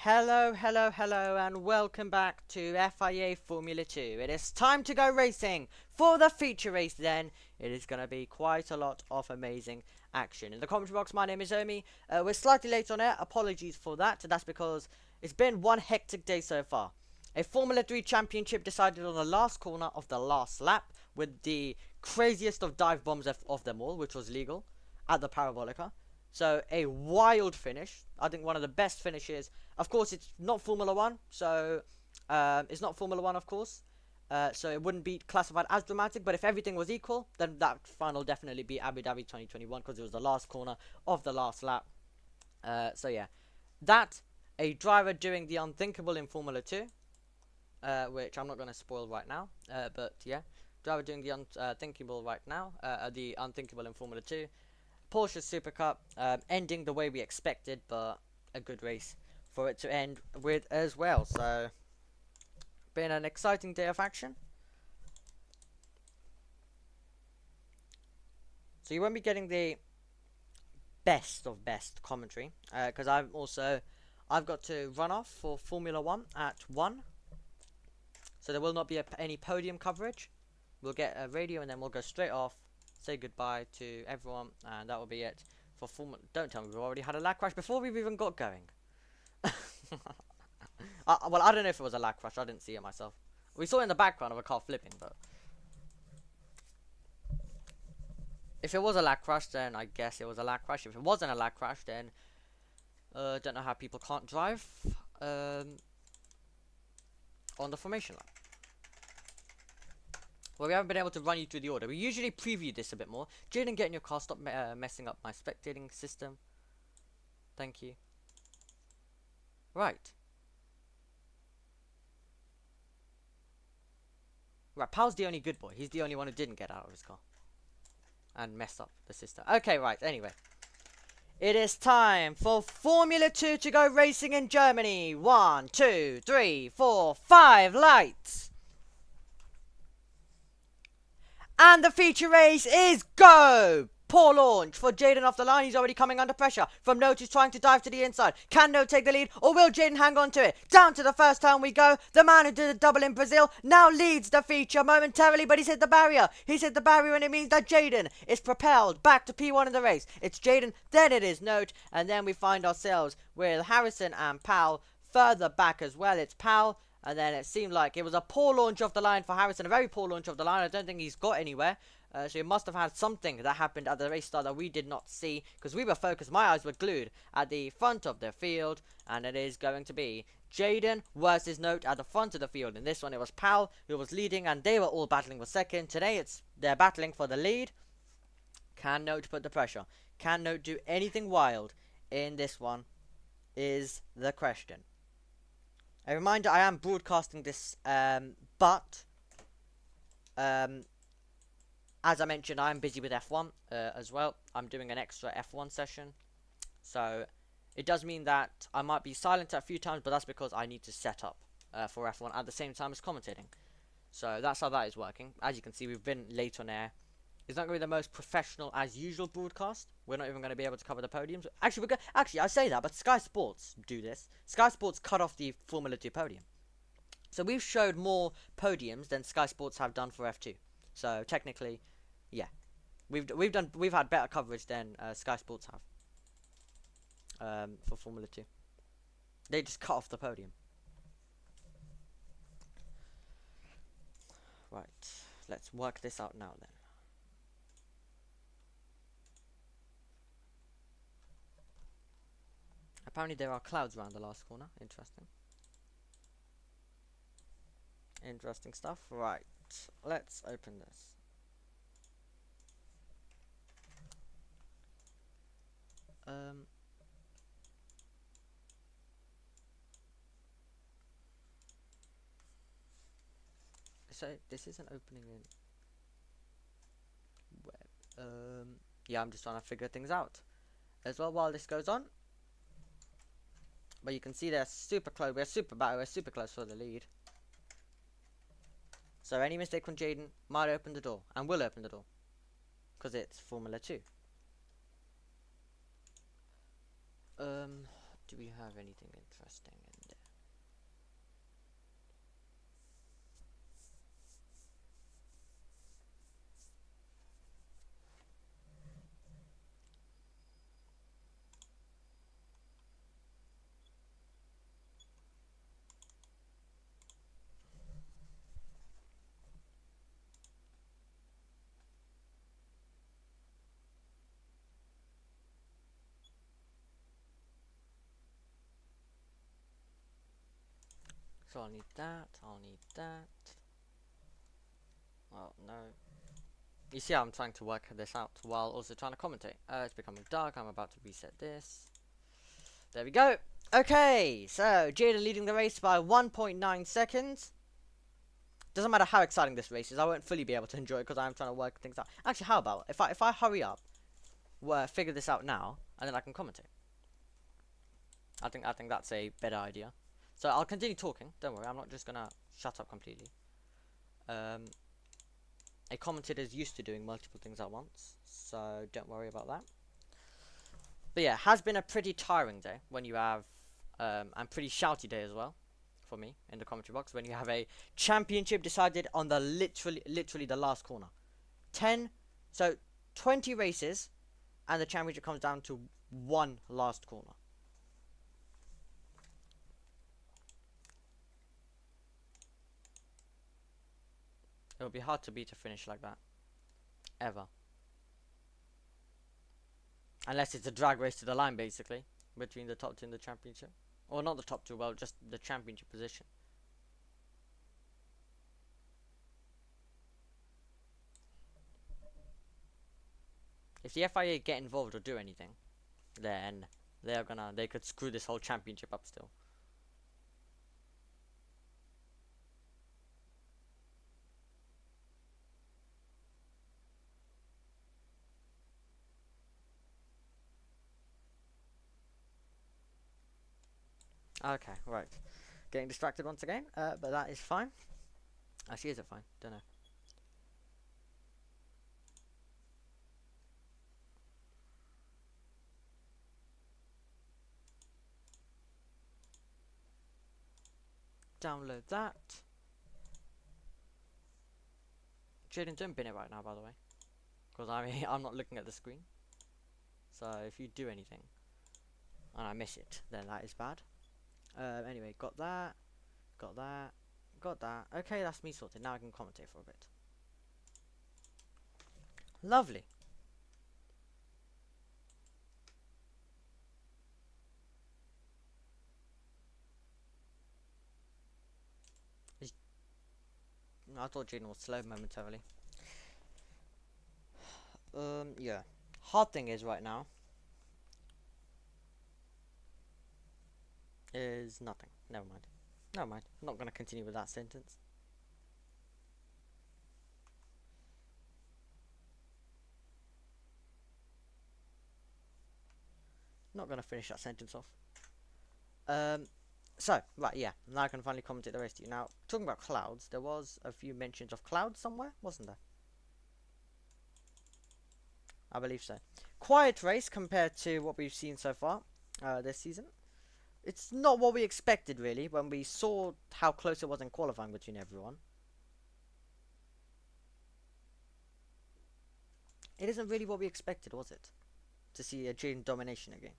Hello, hello, hello, and welcome back to FIA Formula 2. It is time to go racing. For the feature race then, it is going to be quite a lot of amazing action. In the commentary box, my name is Omi. We're slightly late on air, apologies for that. That's because it's been one hectic day so far. A Formula 3 championship decided on the last corner of the last lap with the craziest of dive bombs of them all, which was legal, at the Parabolica. So a wild finish. I think one of the best finishes. Of course, it's not Formula 1, so it's not Formula 1, of course. So it wouldn't be classified as dramatic, but if everything was equal, then that final definitely be Abu Dhabi 2021 because it was the last corner of the last lap. So yeah, that, a driver doing the unthinkable in Formula 2, which I'm not going to spoil right now, but yeah, driver doing the unthinkable right now, the unthinkable in Formula 2. Porsche Super Cup ending the way we expected, but a good race for it to end with as well. So, been an exciting day of action. So you won't be getting the best of best commentary because I've got to run off for Formula 1 at 1. So there will not be any podium coverage. We'll get a radio and then we'll go straight off, say goodbye to everyone, and that will be it for Formula. Don't tell me we've already had a lag crash before we've even got going. Well, I don't know if it was a lag crash. I didn't see it myself. We saw it in the background of a car flipping, but if it was a lag crash, then I guess it was a lag crash. If it wasn't a lag crash, then don't know how people can't drive on the formation line. Well, we haven't been able to run you through the order. We usually preview this a bit more. Jaden, get in your car. Stop messing up my spectating system. Thank you. Right. Right, Pal's the only good boy. He's the only one who didn't get out of his car and mess up the system. Okay, right. Anyway. It is time for Formula 2 to go racing in Germany. 1, 2, 3, 4, 5 lights. And the feature race is go! Poor launch for Jaden off the line. He's already coming under pressure from Note, who's trying to dive to the inside. Can Note take the lead, or will Jaden hang on to it? Down to the first turn we go. The man who did a double in Brazil now leads the feature momentarily, but he's hit the barrier. He's hit the barrier, and it means that Jaden is propelled back to P1 in the race. It's Jaden, then it is Note, and then we find ourselves with Harrison and Powell further back as well. It's Powell. And then it seemed like it was a poor launch off the line for Harrison, a very poor launch off the line. I don't think he's got anywhere. So he must have had something that happened at the race start that we did not see, because we were focused, my eyes were glued at the front of the field, and it is going to be Jaden versus Note at the front of the field. In this one it was Powell who was leading, and they were all battling for second. Today they're battling for the lead. Can Note put the pressure? Can Note do anything wild in this one is the question. A reminder, I am broadcasting this, but as I mentioned, I'm busy with F1 as well. I'm doing an extra F1 session, so it does mean that I might be silent a few times, but that's because I need to set up for F1 at the same time as commentating. So that's how that is working. As you can see, we've been late on air. It's not going to be the most professional as usual broadcast. We're not even going to be able to cover the podiums. Actually, I say that, but Sky Sports do this. Sky Sports cut off the Formula 2 podium. So we've showed more podiums than Sky Sports have done for F2. So technically, yeah, we've had better coverage than Sky Sports have for Formula 2. They just cut off the podium. Right, let's work this out now then. Apparently there are clouds around the last corner. Interesting. Interesting stuff. Right. Let's open this. So this isn't opening in web. Yeah, I'm just trying to figure things out as well while this goes on. But you can see they're super close. We're super close for the lead. So any mistake from Jaden might open the door, and will open the door, because it's Formula 2. Do we have anything interesting in so I'll need that, I'll need that. Oh, no. You see how I'm trying to work this out while also trying to commentate. It's becoming dark, I'm about to reset this. There we go. Okay, so Jaden leading the race by 1.9 seconds. Doesn't matter how exciting this race is, I won't fully be able to enjoy it because I'm trying to work things out. Actually, how about if I hurry up, figure this out now, and then I can commentate. I think that's a better idea. So I'll continue talking. Don't worry, I'm not just gonna shut up completely. A commentator is used to doing multiple things at once, so don't worry about that. But yeah, it has been a pretty tiring day when you have, and pretty shouty day as well, for me, in the commentary box, when you have a championship decided on the literally the last corner. 20 races, and the championship comes down to one last corner. It would be hard to beat a finish like that. Ever. Unless it's a drag race to the line, basically, between the top two in the championship. Or not the top two, well, just the championship position. If the FIA get involved or do anything, then they could screw this whole championship up still. Okay, right. Getting distracted once again, but that is fine. Actually, is it fine? Don't know. Download that. Jaden, don't bin it right now, by the way, because I'm not looking at the screen. So if you do anything and I miss it, then that is bad. Anyway, got that. Okay, that's me sorted. Now I can commentate for a bit. Lovely. I thought Jaden was slow momentarily. Yeah. Hard thing is right now is nothing. Never mind. I'm not gonna continue with that sentence. Not gonna finish that sentence off. So, right, yeah, now I can finally commentate the race to you. Now, talking about clouds, there was a few mentions of clouds somewhere, wasn't there? I believe so. Quiet race compared to what we've seen so far this season. It's not what we expected, really, when we saw how close it was in qualifying between everyone. It isn't really what we expected, was it? To see a Jaden domination again.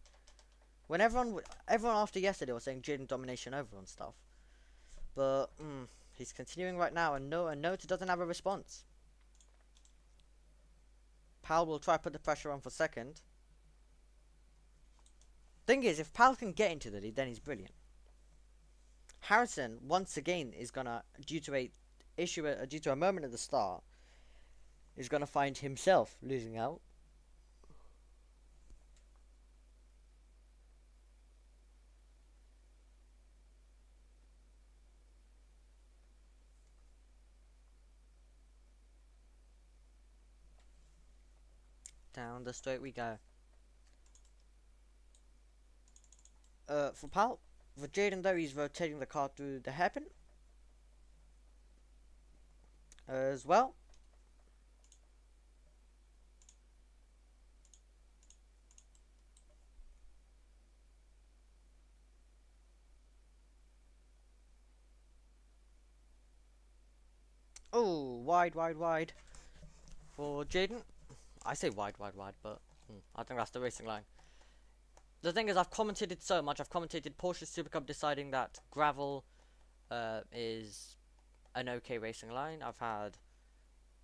When everyone after yesterday was saying Jaden domination over and stuff. But, he's continuing right now, and Note doesn't have a response. Pal will try to put the pressure on for second. Thing is, if Pal can get into the lead, then he's brilliant. Harrison, once again, is gonna, due to a moment at the start, is gonna find himself losing out. Down the straight we go. For Pal, for Jaden though, he's rotating the car through the hairpin as well. Oh, wide for Jaden. I say wide, but I think that's the racing line. The thing is, I've commentated so much. I've commentated Porsche Super Cup deciding that gravel is an okay racing line. I've had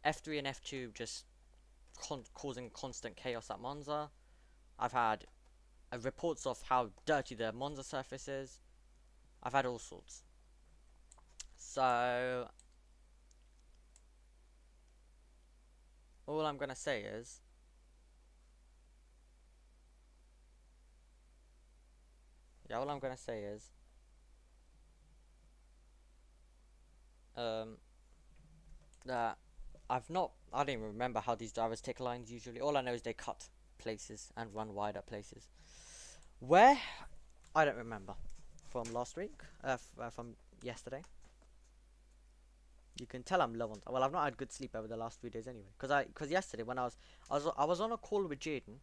F3 and F2 just causing constant chaos at Monza. I've had reports of how dirty the Monza surface is. I've had all sorts. So all I'm gonna say is all I'm gonna say is um that I don't even remember how these drivers take lines usually. All I know is they cut places and run wide at places. Where? I don't remember. From last week? From yesterday. You can tell I'm low on. Well, I've not had good sleep over the last 3 days anyway. Cause yesterday when I was on a call with Jaden.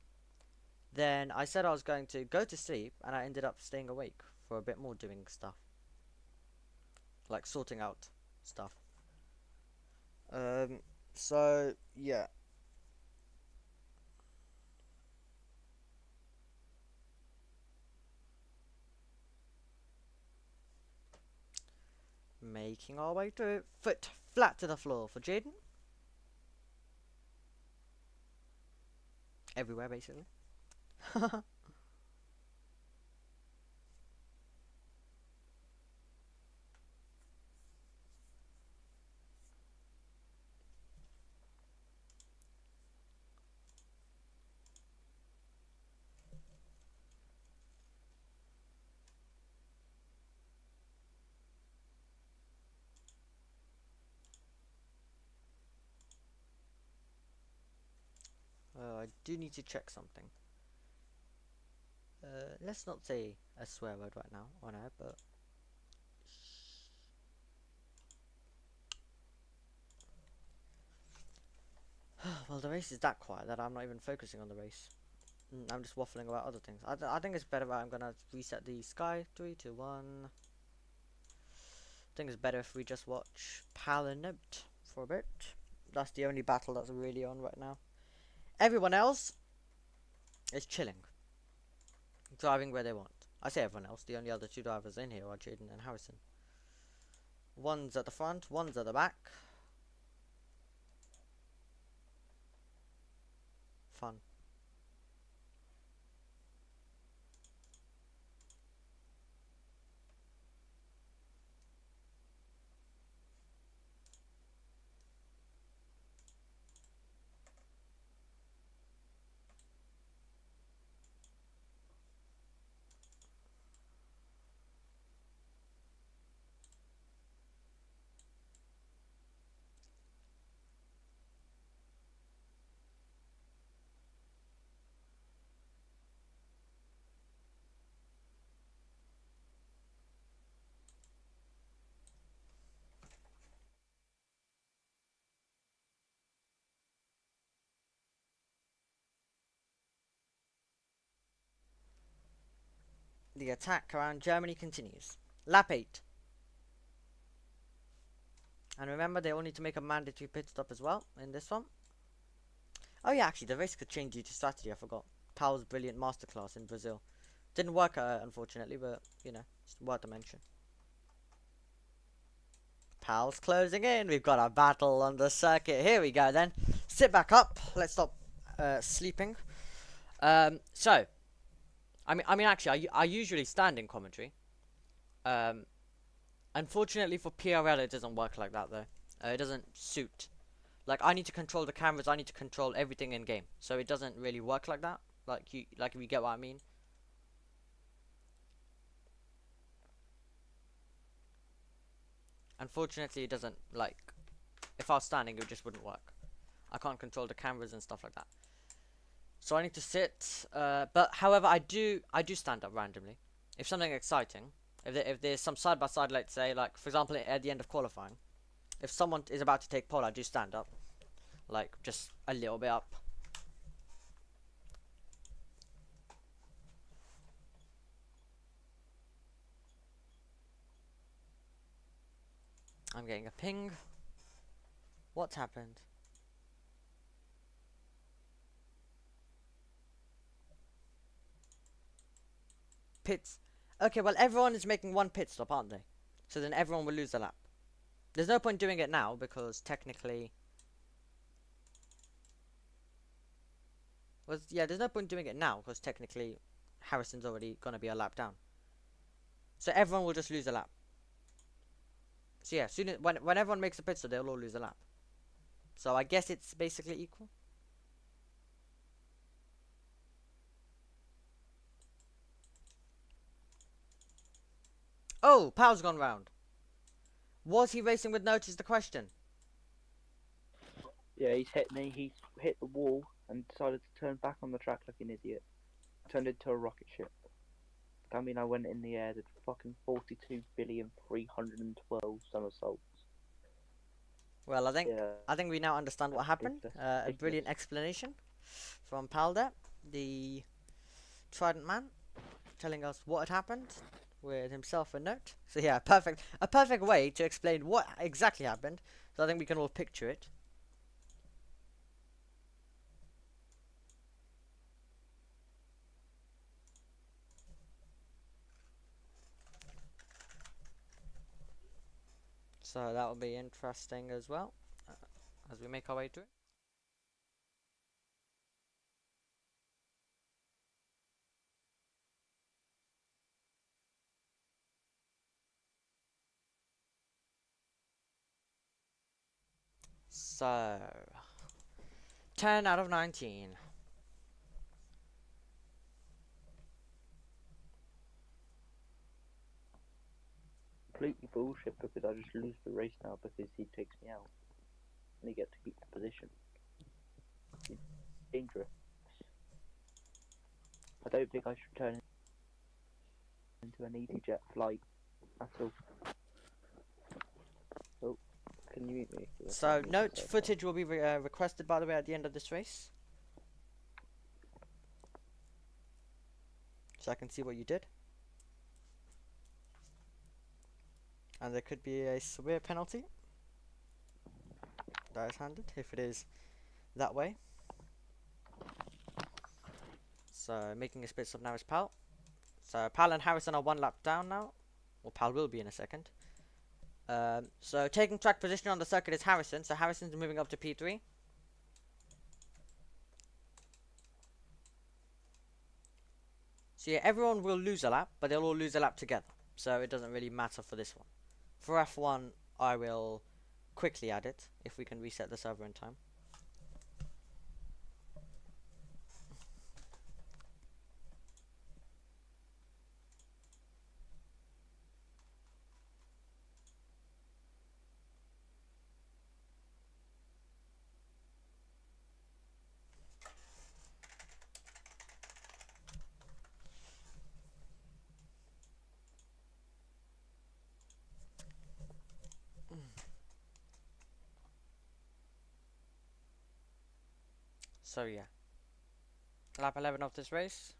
Then I said I was going to go to sleep, and I ended up staying awake for a bit more doing stuff, like sorting out stuff. Um. So yeah. Making our way through. Foot flat to the floor for Jaden. Everywhere, basically. I do need to check something. Let's not say a swear word right now on air, but well, the race is that quiet that I'm not even focusing on the race. I'm just waffling about other things. I think it's better. I'm gonna reset the sky. 3, 2, 1. I think it's better if we just watch Pal and Note for a bit. That's the only battle that's really on right now. Everyone else is chilling, driving where they want. I say everyone else. The only other two drivers in here are Jaden and Harrison. One's at the front, one's at the back. Fun. The attack around Germany continues. Lap 8. And remember, they all need to make a mandatory pit stop as well in this one. Oh yeah, actually, the race could change due to strategy. I forgot. Pal's brilliant masterclass in Brazil. Didn't work, unfortunately, but you know, it's worth a mention. Pal's closing in. We've got a battle on the circuit. Here we go then. Sit back up. Let's stop sleeping. So, actually, I usually stand in commentary. Um, Unfortunately for PRL, it doesn't work like that though. It doesn't suit. Like I need to control the cameras. I need to control everything in game. So it doesn't really work like that. Like if you get what I mean. Unfortunately, it doesn't like. If I was standing, it just wouldn't work. I can't control the cameras and stuff like that. So I need to sit. But however, I do stand up randomly. If something exciting, if there's some side by side, let's say, like for example at the end of qualifying, if someone is about to take pole, I do stand up, like just a little bit up. I'm getting a ping. What's happened? Pits. Okay, well everyone is making one pit stop, aren't they? So then everyone will lose a lap. There's no point doing it now because technically. There's no point doing it now because technically Harrison's already gonna be a lap down. So everyone will just lose a lap. So yeah, soon as, when everyone makes a pit stop, they'll all lose a lap. So I guess it's basically equal. Oh, Pal's gone round. Was he racing with note is the question. Yeah, he's hit me. He's hit the wall and decided to turn back on the track like an idiot. Turned into a rocket ship. I mean, I went in the air, did fucking 42,312 somersaults. Well, Yeah, I think we now understand what happened. ridiculous. A brilliant explanation from Pal there, the Trident man, telling us what had happened with himself and note. So yeah, a perfect way to explain what exactly happened. So I think we can all picture it. So that will be interesting as well, as we make our way through it. So 10 out of 19. Completely bullshit because I just lose the race now because he takes me out. And he gets to keep the position. It's dangerous. I don't think I should turn into an EasyJet flight at all. Oh, can you mute me? So note footage will be requested, by the way, at the end of this race. So I can see what you did. And there could be a severe penalty that is handed if it is that way. So making a split stop now is Pal. So Pal and Harrison are one lap down now. Well, Pal will be in a second. So taking track position on the circuit is Harrison. So Harrison's moving up to P3. So yeah, everyone will lose a lap, but they'll all lose a lap together. So it doesn't really matter for this one. For F1, I will quickly add it if we can reset the server in time. So yeah, lap 11 of this race.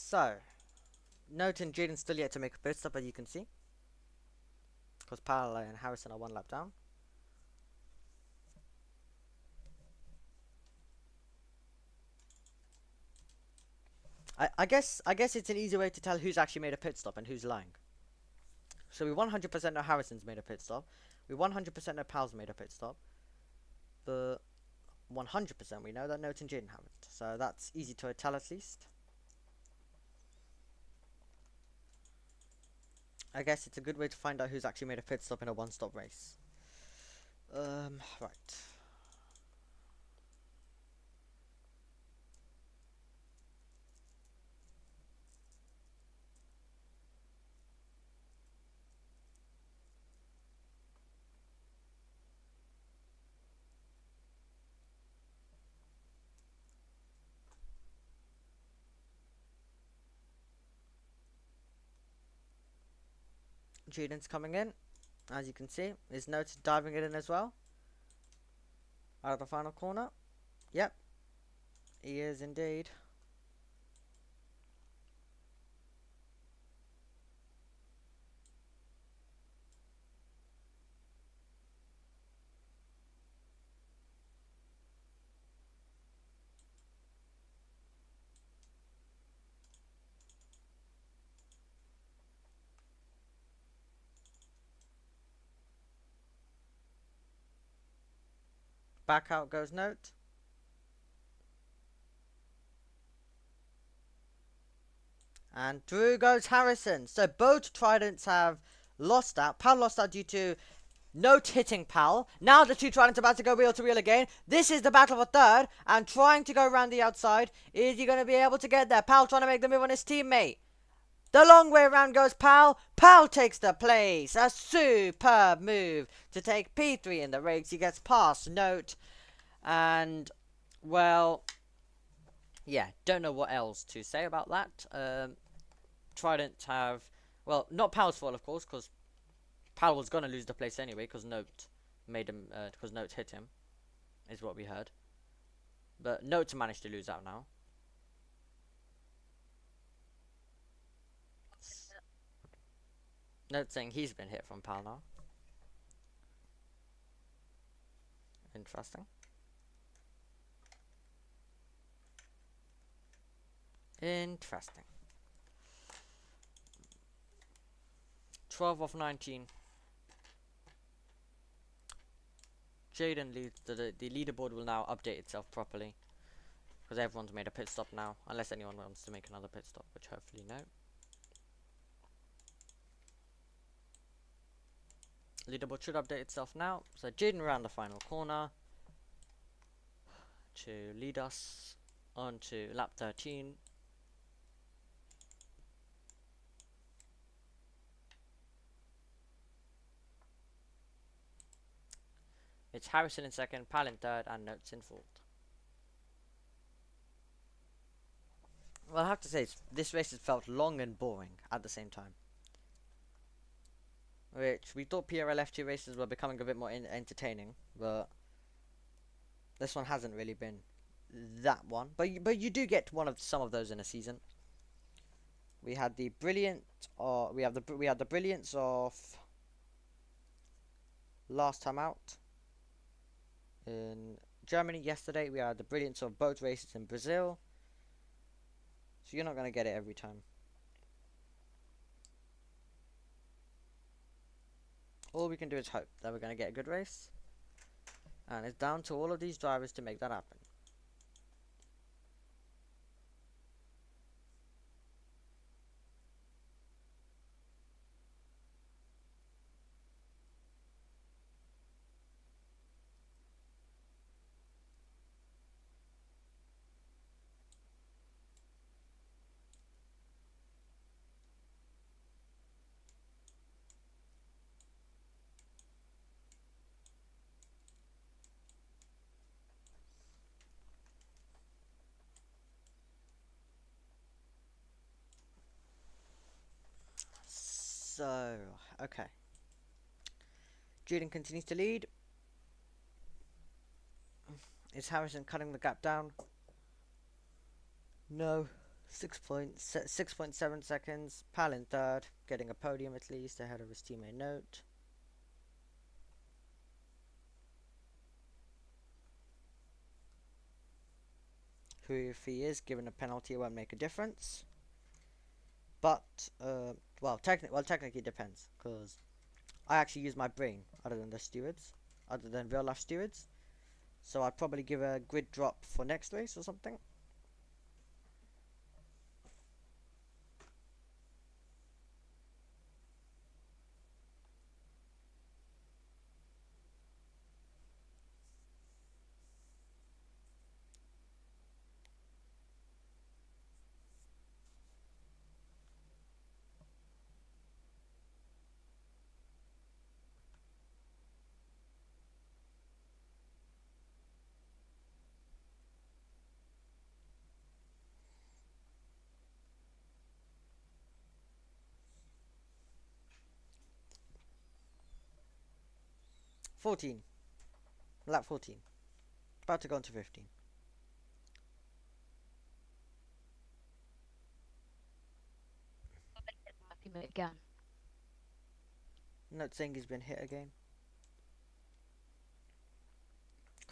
So, Note and Jaden still yet to make a pit stop, as you can see, because Pal and Harrison are one lap down. I guess it's an easy way to tell who's actually made a pit stop and who's lying. So we 100% know Harrison's made a pit stop. We 100% know Pal's made a pit stop. But 100% we know that Note and Jaden haven't. So that's easy to tell at least. I guess it's a good way to find out who's actually made a pit stop in a one-stop race. Right. Jaden's coming in, as you can see. His Note diving it in as well. Out of the final corner. Yep. He is indeed. Back out goes Note. And through goes Harrison. So both Tridents have lost out. Pal lost out due to Note hitting Pal. Now the two Tridents are about to go wheel to wheel again. This is the battle for third. And trying to go around the outside. Is he going to be able to get there? Pal trying to make the move on his teammate. The long way around goes Pal. Pal takes the place. A superb move to take P3 in the race. He gets past Note. And, well, yeah, don't know what else to say about that. Trident have, well, not Pal's fault, of course, because Pal was going to lose the place anyway, because Note made him, because Note hit him, is what we heard. But Note managed to lose out now. Note saying he's been hit from Pal now. Interesting. Interesting. 12 of 19. Jaden leads. The leaderboard will now update itself properly. Because everyone's made a pit stop now. Unless anyone wants to make another pit stop, which hopefully no. Leaderboard should update itself now. So Jaden around the final corner. To lead us on to lap 13. It's Harrison in second, Pal in third, and Notes in fourth. Well, I have to say, this race has felt long and boring at the same time. Which, we thought PRLF2 races were becoming a bit more entertaining, but this one hasn't really been that one. But you do get some of those in a season. We had the brilliant, we had the brilliance of last time out. In Germany yesterday, we had the brilliance of boat races in Brazil. So you're not going to get it every time. All we can do is hope that we're going to get a good race. And it's down to all of these drivers to make that happen. So, okay. Jaden continues to lead. Is Harrison cutting the gap down? No. 6.7 seconds. Pal in third, getting a podium at least ahead of his teammate Note. Who, if he is given a penalty, it won't make a difference. But well, technically it depends, because I actually use my brain other than real life stewards. So I'd probably give a grid drop for next race or something. Lap 14. About to go into 15. Again. Note saying he's been hit again.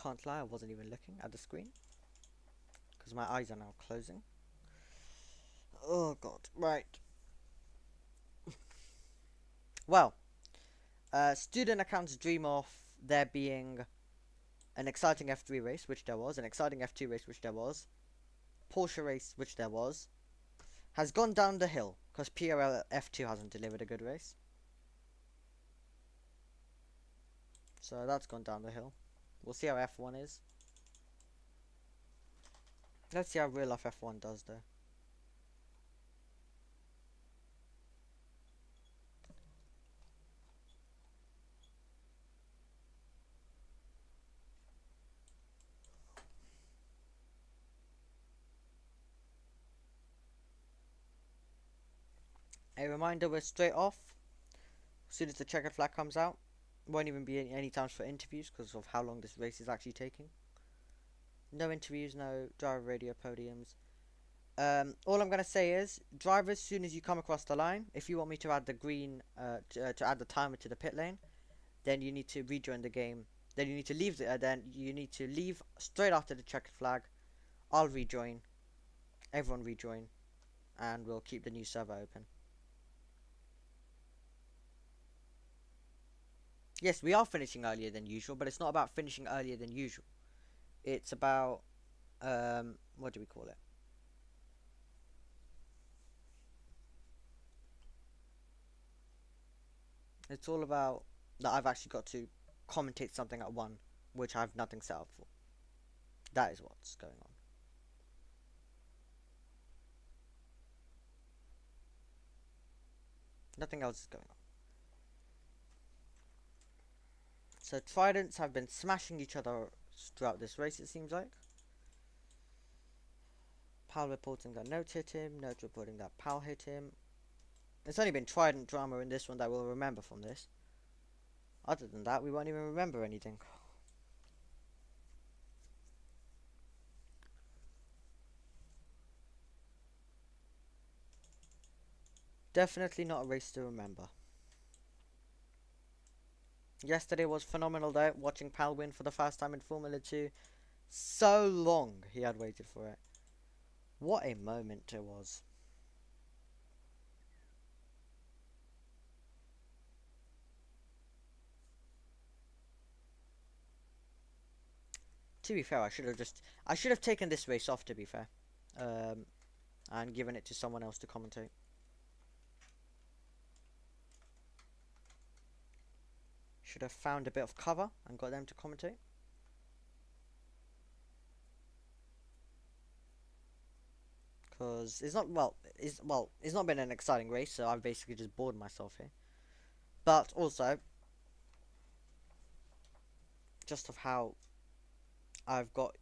Can't lie, I wasn't even looking at the screen, because my eyes are now closing. Oh god, right. Well, student accounts dream of there being an exciting F3 race, which there was, an exciting F2 race, which there was, Porsche race, which there was, has gone down the hill because PRL F2 hasn't delivered a good race. So that's gone down the hill. We'll see how F1 is. Let's see how real life F1 does though. A reminder, we're straight off. As soon as the checkered flag comes out. Won't even be any times for interviews because of how long this race is actually taking. No interviews, no driver radio podiums. All I'm going to say is, drivers, as soon as you come across the line, if you want me to add the green, to add the timer to the pit lane, then you need to rejoin the game. Then you need to leave, then you need to leave straight after the checkered flag. I'll rejoin. Everyone rejoin. And we'll keep the new server open. Yes, we are finishing earlier than usual, but it's not about finishing earlier than usual. It's about, what do we call it? It's all about that I've actually got to commentate something at 1, which I have nothing set up for. That is what's going on. Nothing else is going on. So Tridents have been smashing each other throughout this race, it seems like. Pal reporting that Note hit him, Note reporting that Pal hit him. It's only been Trident drama in this one that we'll remember from this. Other than that, we won't even remember anything. Definitely not a race to remember. Yesterday was phenomenal though, watching Pal win for the first time in Formula 2. So long he had waited for it. What a moment it was. To be fair, I should have taken this race off, to be fair. And given it to someone else to commentate. Should have found a bit of cover and got them to commentate. Because it's not, it's not been an exciting race, so I've basically just bored myself here. But also, just of how I've got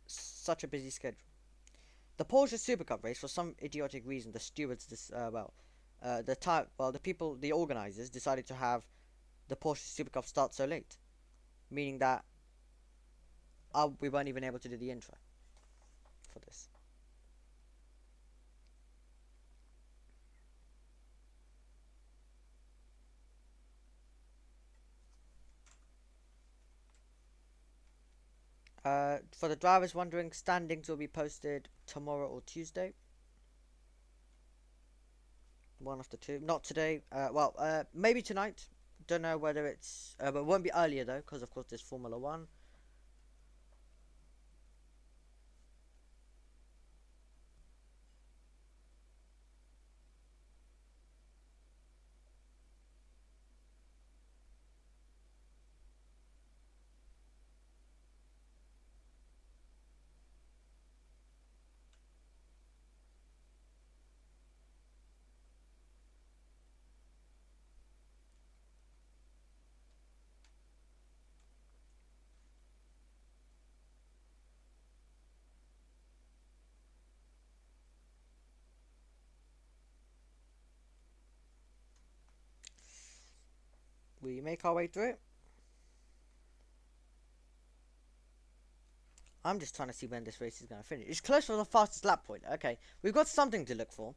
such a busy schedule. The Porsche Super Cup race, for some idiotic reason, the stewards, the organisers decided to have the Porsche Super Cup start so late, meaning that we weren't even able to do the intro for this. For the drivers wondering, standings will be posted tomorrow or Tuesday. One of the two. Not today. Maybe tonight. Don't know whether it's... but it won't be earlier though, because of course there's Formula 1. We make our way through it. I'm just trying to see when this race is going to finish. It's close for the fastest lap point. Okay, we've got something to look for.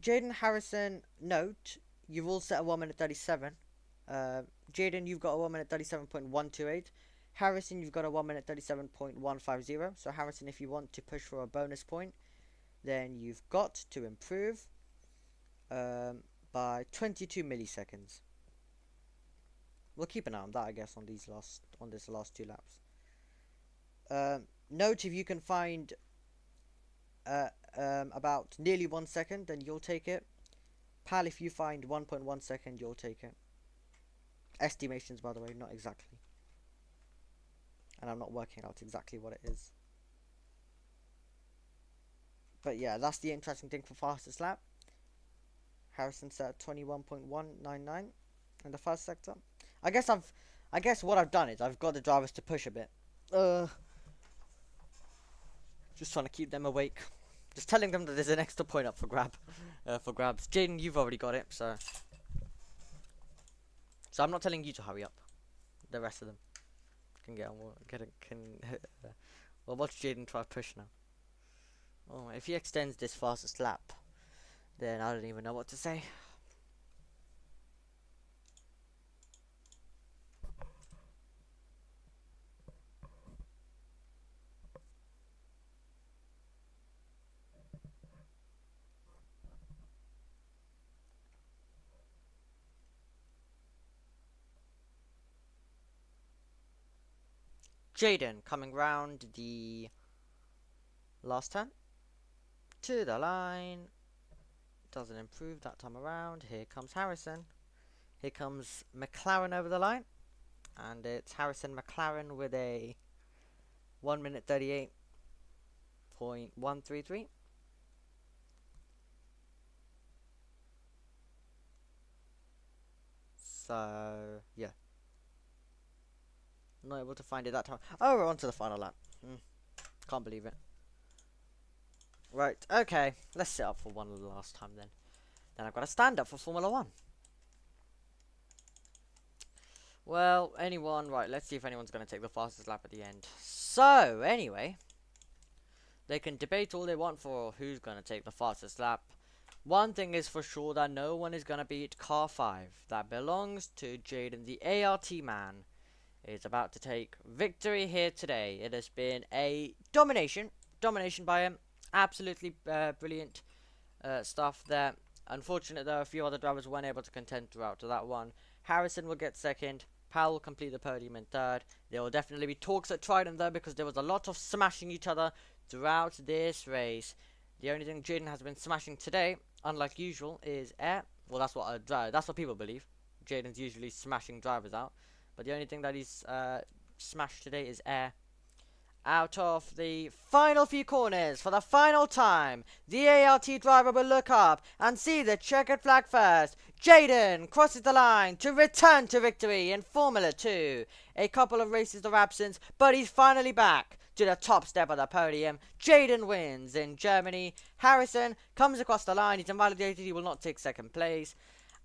Jaden, Harrison, Note, you've all set a 1 minute 37. Jaden, you've got a 1 minute 37.128. Harrison, you've got a 1 minute 37.150. So Harrison, if you want to push for a bonus point, then you've got to improve by 22 milliseconds. We'll keep an eye on that, I guess, on this last 2 laps. Note if you can find about nearly 1 second, then you'll take it. Pal, if you find 1.1 second, you'll take it. Estimations, by the way, not exactly. And I'm not working out exactly what it is. But yeah, that's the interesting thing for fastest lap. Harrison set at 21.199 in the first sector. I guess what I've done is I've got the drivers to push a bit. Just trying to keep them awake. Just telling them that there's an extra point up for grabs. Jaden, you've already got it, so I'm not telling you to hurry up. The rest of them can get on. Well, watch Jaden try to push now. Oh, if he extends this fastest lap, then I don't even know what to say. Jaden coming round the last turn to the line. Doesn't improve that time around. Here comes Harrison. Here comes McLaren over the line. And it's Harrison McLaren with a 1 minute 38.133. So, yeah. Not able to find it that time. Oh, we're on to the final lap. Can't believe it. Right, okay. Let's sit up for one last time then. Then I've got to stand up for Formula 1. Well, right, let's see if anyone's going to take the fastest lap at the end. So, anyway, they can debate all they want for who's going to take the fastest lap. One thing is for sure, that no one is going to beat car 5. That belongs to Jaden, the ART man. Is about to take victory here today. It has been a domination by him. Absolutely brilliant stuff there. Unfortunate though, a few other drivers weren't able to contend throughout to that one. Harrison will get second. Powell will complete the podium in third. There will definitely be talks at Trident though, because there was a lot of smashing each other throughout this race. The only thing Jaden has been smashing today, unlike usual, is air. Well, that's what people believe. Jaden's usually smashing drivers out. But the only thing that he's smashed today is air. Out of the final few corners for the final time, the ART driver will look up and see the checkered flag first. Jaden crosses the line to return to victory in Formula 2. A couple of races of absence, but he's finally back to the top step of the podium. Jaden wins in Germany. Harrison comes across the line. He's invalidated. He will not take second place.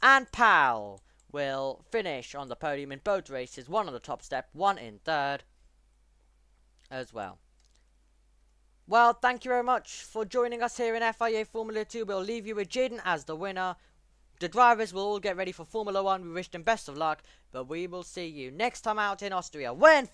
And Powell will finish on the podium in both races, one on the top step, one in third as well. Well, thank you very much for joining us here in FIA Formula 2. We'll leave you with Jaden as the winner. The drivers will all get ready for Formula 1. We wish them best of luck, but we will see you next time out in Austria when